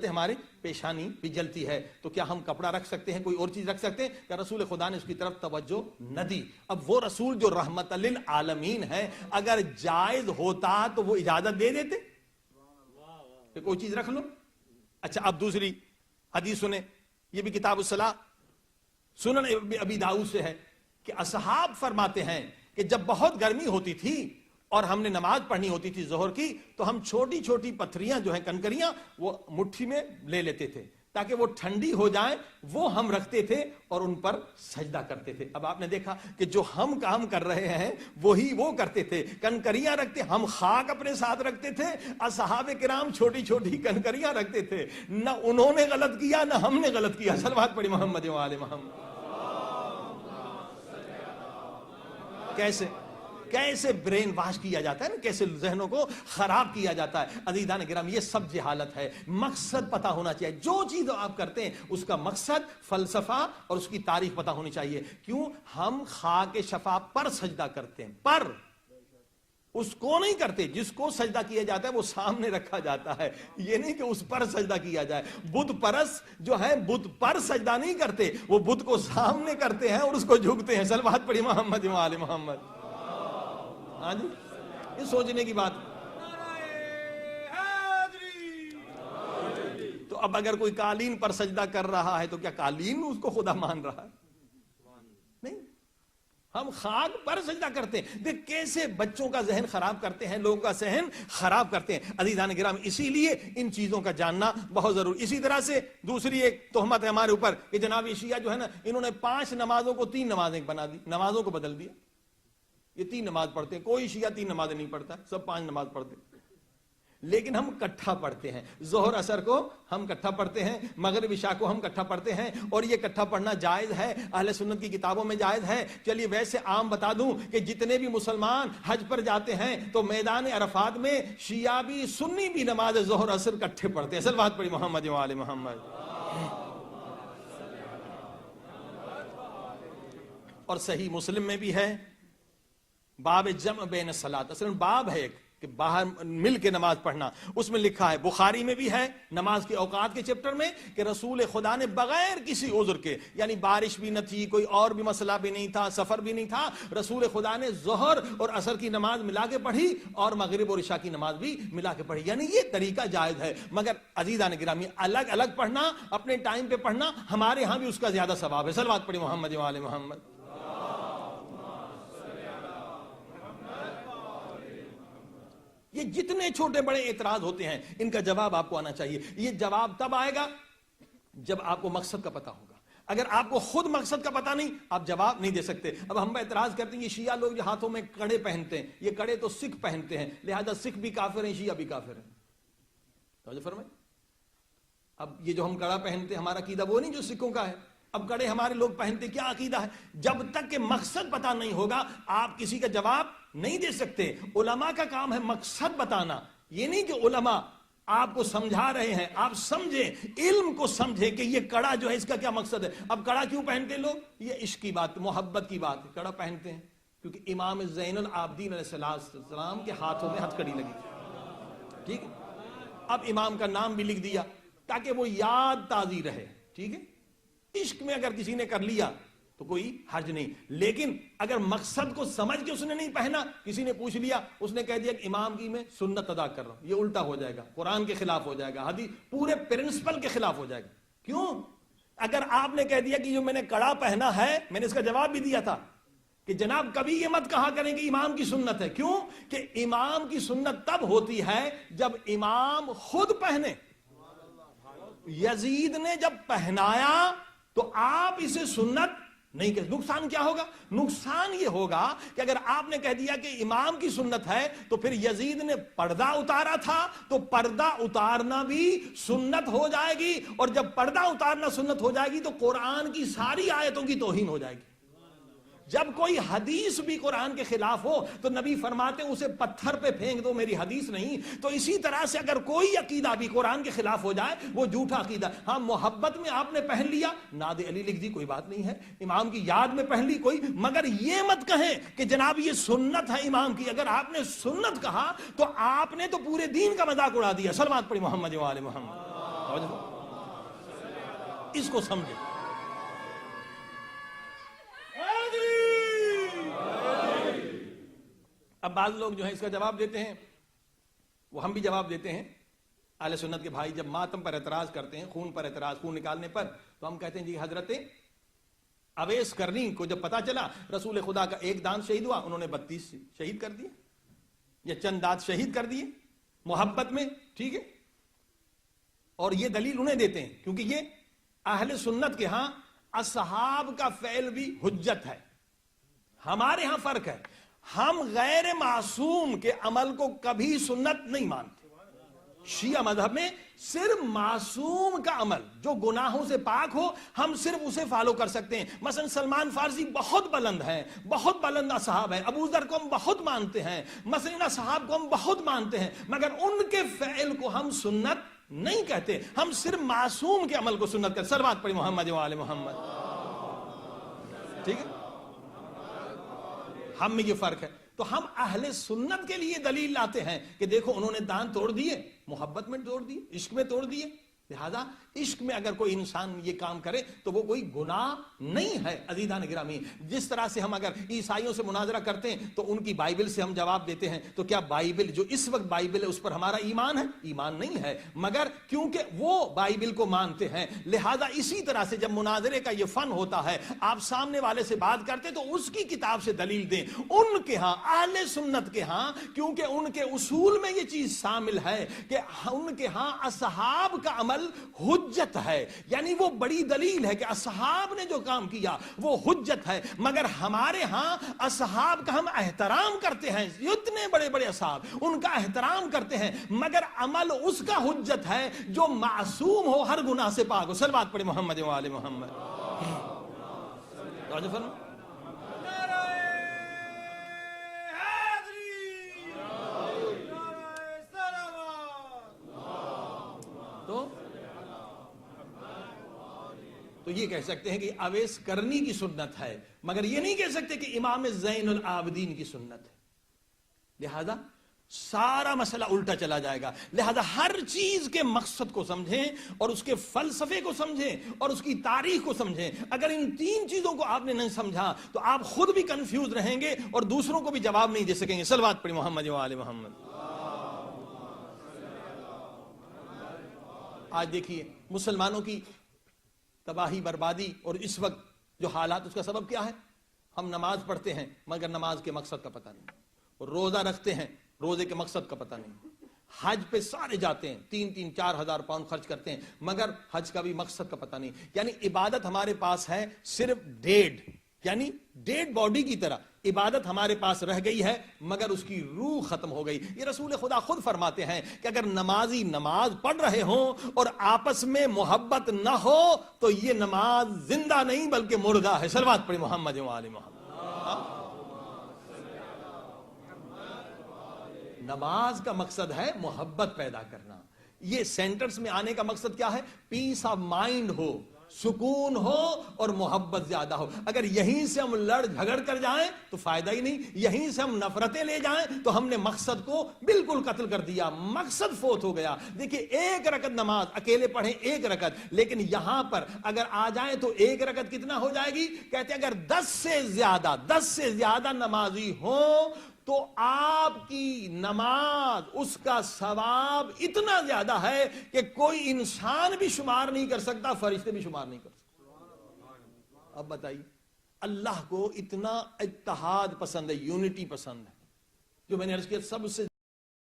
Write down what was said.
ہماری پیشانی بھی جلتی ہے، تو کیا ہم کپڑا رکھ سکتے ہیں، کوئی اور چیز رکھ سکتے ہیں؟ کہ رسول خدا نے اس کی طرف توجہ نہ دی۔ اب وہ رسول جو رحمت للعالمین ہے، اگر جائز ہوتا تو وہ اجازت دے دیتے کہ کوئی چیز رکھ لو؟ اچھا، اب دوسری حدیث سنیں، یہ بھی کتاب الصلاۃ سنن ابی داؤد سے ہے کہ اصحاب فرماتے ہیں کہ جب بہت گرمی ہوتی تھی اور ہم نے نماز پڑھنی ہوتی تھی ظہر کی، تو ہم چھوٹی چھوٹی پتھریاں جو ہیں، کنکریاں، وہ مٹھی میں لے لیتے تھے تاکہ وہ ٹھنڈی ہو جائیں، وہ ہم رکھتے تھے اور ان پر سجدہ کرتے تھے۔ اب آپ نے دیکھا کہ جو ہم کام کر رہے ہیں وہی وہ کرتے تھے، کنکریاں رکھتے، ہم خاک اپنے ساتھ رکھتے تھے، اصحاب کرام چھوٹی چھوٹی کنکریاں رکھتے تھے۔ نہ انہوں نے غلط کیا نہ ہم نے غلط کیا۔ صلوات پڑھی محمد و آل محمد۔ کیسے برین واش کیا جاتا ہے نا، کیسے ذہنوں کو خراب کیا جاتا ہے۔ عزیزان گرامی، یہ سب جہالت ہے۔ مقصد پتہ ہونا چاہیے، جو چیز آپ کرتے ہیں اس کا مقصد، فلسفہ اور اس کی تاریخ پتہ ہونی چاہیے۔ کیوں ہم خاک شفا پر سجدہ کرتے ہیں؟ پر اس کو نہیں کرتے جس کو سجدہ کیا جاتا ہے وہ سامنے رکھا جاتا ہے، یہ نہیں کہ اس پر سجدہ کیا جائے۔ بت پرست جو ہے بت پر سجدہ نہیں کرتے، وہ بت کو سامنے کرتے ہیں اور اس کو جھکتے ہیں۔ صلوات پڑھی محمد و آل محمد۔ ہاں جی، یہ سوچنے کی بات۔ تو اب اگر کوئی قالین پر سجدہ کر رہا ہے تو کیا قالین اس کو خدا مان رہا ہے؟ نہیں، ہم خاک پر سجدہ کرتے ہیں۔ دیکھ کیسے بچوں کا ذہن خراب کرتے ہیں، لوگوں کا ذہن خراب کرتے ہیں۔ عزیزان گرامی، اسی لیے ان چیزوں کا جاننا بہت ضروری۔ اسی طرح سے دوسری ایک تہمت ہے ہمارے اوپر کہ جناب یہ شیعہ جو ہے نا، انہوں نے 5 نمازوں کو 3 نمازیں بنا دی، نمازوں کو بدل دیا۔ یہ 3 نماز پڑھتے ہیں، کوئی شیعہ 3 نمازیں نہیں پڑھتا، سب 5 نماز پڑھتے ہیں۔ لیکن ہم کٹھا پڑھتے ہیں، ظہر اثر کو ہم کٹھا پڑھتے ہیں، مغرب عشاء کو ہم کٹھا پڑھتے ہیں، اور یہ کٹھا پڑھنا جائز ہے، اہل سنت کی کتابوں میں جائز ہے۔ چلیے ویسے عام بتا دوں کہ جتنے بھی مسلمان حج پر جاتے ہیں تو میدان عرفات میں شیعہ بھی سنی بھی نماز ظہر اثر کٹھے پڑھتے ہیں۔ صلوات پڑھی محمد و آل محمد۔ اور صحیح مسلم میں بھی ہے باب جمع بین الصلاۃ، اصل باب ہے ایک کہ باہر مل کے نماز پڑھنا، اس میں لکھا ہے، بخاری میں بھی ہے نماز کے اوقات کے چیپٹر میں، کہ رسول خدا نے بغیر کسی عذر کے، یعنی بارش بھی نہ تھی، کوئی اور بھی مسئلہ بھی نہیں تھا، سفر بھی نہیں تھا، رسول خدا نے ظہر اور عصر کی نماز ملا کے پڑھی اور مغرب اور عشاء کی نماز بھی ملا کے پڑھی، یعنی یہ طریقہ جائز ہے۔ مگر عزیزان گرامی، الگ الگ پڑھنا، اپنے ٹائم پہ پڑھنا، ہمارے ہاں بھی اس کا زیادہ ثواب ہے۔ صلوات پڑھی محمد و آل محمد۔ یہ جتنے چھوٹے بڑے اعتراض ہوتے ہیں ان کا جواب آپ کو آنا چاہیے۔ یہ جواب تب آئے گا جب آپ کو مقصد کا پتہ ہوگا۔ اگر آپ کو خود مقصد کا پتہ نہیں، آپ جواب نہیں دے سکتے۔ اب ہم اعتراض کرتے ہیں یہ شیعہ لوگ جو ہاتھوں میں کڑے پہنتے ہیں، یہ کڑے تو سکھ پہنتے ہیں، لہذا سکھ بھی کافر ہیں، شیعہ بھی کافر ہیں۔ توجہ فرمائیں۔ اب یہ جو ہم کڑا پہنتے ہیں، ہمارا عقیدہ وہ نہیں جو سکھوں کا ہے۔ اب کڑے ہمارے لوگ پہنتے، کیا عقیدہ ہے؟ جب تک کہ مقصد پتہ نہیں ہوگا آپ کسی کا جواب نہیں دے سکتے۔ علماء کا کام ہے مقصد بتانا، یہ نہیں کہ علماء آپ کو سمجھا رہے ہیں، آپ سمجھیں، علم کو سمجھیں کہ یہ کڑا جو ہے اس کا کیا مقصد ہے۔ اب کڑا کیوں پہنتے لوگ؟ یہ عشق کی بات، محبت کی بات ہے، کڑا پہنتے ہیں کیونکہ امام زین العابدین علیہ السلام کے ہاتھوں میں ہتھ کڑی لگی تھی، ٹھیک ہے۔ اب امام کا نام بھی لکھ دیا تاکہ وہ یاد تازی رہے، ٹھیک ہے۔ عشق میں اگر کسی نے کر لیا تو کوئی حرج نہیں، لیکن اگر مقصد کو سمجھ کے اس نے نہیں پہنا، کسی نے پوچھ لیا، اس نے کہہ دیا کہ امام کی میں سنت ادا کر رہا ہوں، یہ الٹا ہو جائے گا، قرآن کے خلاف ہو جائے گا، حدیث پورے پرنسپل کے خلاف ہو جائے گا۔ کیوں؟ اگر آپ نے کہہ دیا کہ جو میں نے کڑا پہنا ہے، میں نے اس کا جواب بھی دیا تھا کہ جناب کبھی یہ مت کہا کریں کہ امام کی سنت ہے۔ کیوں؟ کہ امام کی سنت تب ہوتی ہے جب امام خود پہنے۔ یزید نے جب پہنایا تو آپ اسے سنت نہیں کہ نقصان کیا ہوگا؟ نقصان یہ ہوگا کہ اگر آپ نے کہہ دیا کہ امام کی سنت ہے تو پھر یزید نے پردہ اتارا تھا تو پردہ اتارنا بھی سنت ہو جائے گی، اور جب پردہ اتارنا سنت ہو جائے گی تو قرآن کی ساری آیتوں کی توہین ہو جائے گی۔ جب کوئی حدیث بھی قرآن کے خلاف ہو تو نبی فرماتے ہیں اسے پتھر پہ پھینک دو، میری حدیث نہیں۔ تو اسی طرح سے اگر کوئی عقیدہ بھی قرآن کے خلاف ہو جائے وہ جھوٹا عقیدہ۔ ہاں محبت میں آپ نے پہن لیا، ناد علی لکھ دی، کوئی بات نہیں ہے، امام کی یاد میں پہن لی کوئی، مگر یہ مت کہیں کہ جناب یہ سنت ہے امام کی۔ اگر آپ نے سنت کہا تو آپ نے تو پورے دین کا مذاق اڑا دیا۔ صلوات پڑھی محمد و آل محمد۔ اس کو سمجھے. اب بعض لوگ جو ہے اس کا جواب دیتے ہیں, وہ ہم بھی جواب دیتے ہیں. اہل سنت کے بھائی جب ماتم پر اعتراض کرتے ہیں, خون پر اعتراض, خون نکالنے پر, تو ہم کہتے ہیں جی حضرت اویس کرنی کو جب پتا چلا رسول خدا کا ایک دانت شہید ہوا, انہوں نے 32 شہید کر دیے, یا چند دانت شہید کر دیے محبت میں, ٹھیک ہے. اور یہ دلیل انہیں دیتے ہیں کیونکہ یہ اہل سنت کے ہاں اصحاب کا فعل بھی حجت ہے. ہمارے ہاں فرق ہے, ہم غیر معصوم کے عمل کو کبھی سنت نہیں مانتے. شیعہ مذہب میں صرف معصوم کا عمل جو گناہوں سے پاک ہو, ہم صرف اسے فالو کر سکتے ہیں. مثلا سلمان فارسی بہت بلند ہیں, بہت بلند اصحاب ہیں, ابو ذر کو ہم بہت مانتے ہیں, مثلا اصحاب کو ہم بہت مانتے ہیں, مگر ان کے فعل کو ہم سنت نہیں کہتے. ہم صرف معصوم کے عمل کو سنت کہتے. صلوات پڑھی محمد و آل محمد, ٹھیک ہے. ہم میں یہ فرق ہے. تو ہم اہل سنت کے لیے دلیل لاتے ہیں کہ دیکھو انہوں نے دان توڑ دیے, محبت میں توڑ دیے, عشق میں توڑ دیے. لہذا عشق میں اگر کوئی انسان یہ کام کرے تو وہ کوئی گناہ نہیں ہے. عزیزان گرامی, جس طرح سے ہم اگر عیسائیوں سے مناظرہ کرتے ہیں تو ان کی بائبل سے ہم جواب دیتے ہیں, تو کیا بائبل جو اس وقت بائبل ہے اس پر ہمارا ایمان ہے؟ ایمان نہیں ہے. مگر کیونکہ وہ بائبل کو مانتے ہیں, لہذا اسی طرح سے جب مناظرے کا یہ فن ہوتا ہے, آپ سامنے والے سے بات کرتے تو اس کی کتاب سے دلیل دیں. ان کے ہاں اہل سنت کے ہاں, کیونکہ ان کے اصول میں یہ چیز شامل ہے کہ ان کے ہاں اصحاب کا عمل حجت ہے, یعنی وہ بڑی دلیل ہے کہ اصحاب نے جو کام کیا وہ حجت ہے. مگر ہمارے ہاں اصحاب کا ہم احترام کرتے ہیں, اتنے بڑے بڑے اصحاب, ان کا احترام کرتے ہیں, مگر عمل اس کا حجت ہے جو معصوم ہو, ہر گناہ سے پاک ہو. صلوات پڑھے محمد و آل محمد. توجہ فرمائیں. تو یہ کہہ سکتے ہیں کہ اویس کرنی کی سنت ہے, مگر یہ نہیں کہہ سکتے کہ امام زین العابدین کی سنت ہے. لہذا سارا مسئلہ الٹا چلا جائے گا. لہذا ہر چیز کے مقصد کو سمجھیں اور اس کے فلسفے کو سمجھیں اور اس کی تاریخ کو سمجھیں. اگر ان تین چیزوں کو آپ نے نہیں سمجھا تو آپ خود بھی کنفیوز رہیں گے اور دوسروں کو بھی جواب نہیں دے سکیں گے. صلوات پڑھی محمد و آل محمد. آج دیکھیے مسلمانوں کی تباہی بربادی اور اس وقت جو حالات, اس کا سبب کیا ہے؟ ہم نماز پڑھتے ہیں مگر نماز کے مقصد کا پتہ نہیں, اور روزہ رکھتے ہیں روزے کے مقصد کا پتہ نہیں, حج پہ سارے جاتے ہیں, 3-4 ہزار پاؤنڈ خرچ کرتے ہیں, مگر حج کا بھی مقصد کا پتہ نہیں. یعنی عبادت ہمارے پاس ہے صرف ڈیڈ باڈی کی طرح عبادت ہمارے پاس رہ گئی ہے, مگر اس کی روح ختم ہو گئی. یہ رسول خدا خود فرماتے ہیں کہ اگر نمازی نماز پڑھ رہے ہوں اور آپس میں محبت نہ ہو تو یہ نماز زندہ نہیں بلکہ مردہ ہے. صلوات پڑھی محمد و آل محمد. نماز کا مقصد ہے محبت پیدا کرنا. یہ سینٹرز میں آنے کا مقصد کیا ہے؟ پیس آف مائنڈ ہو, سکون ہو اور محبت زیادہ ہو. اگر یہیں سے ہم لڑ جھگڑ کر جائیں تو فائدہ ہی نہیں, یہیں سے ہم نفرتیں لے جائیں تو ہم نے مقصد کو بالکل قتل کر دیا, مقصد فوت ہو گیا. دیکھیں ایک رکعت نماز اکیلے پڑھیں ایک رکعت, لیکن یہاں پر اگر آ جائیں تو ایک رکعت کتنا ہو جائے گی؟ کہتے ہیں اگر 10 سے زیادہ نمازی ہوں تو آپ کی نماز, اس کا ثواب اتنا زیادہ ہے کہ کوئی انسان بھی شمار نہیں کر سکتا, فرشتے بھی شمار نہیں کر سکتے. اب بتائیے, اللہ کو اتنا اتحاد پسند ہے, یونٹی پسند ہے, جو میں نے عرض کیا سب سے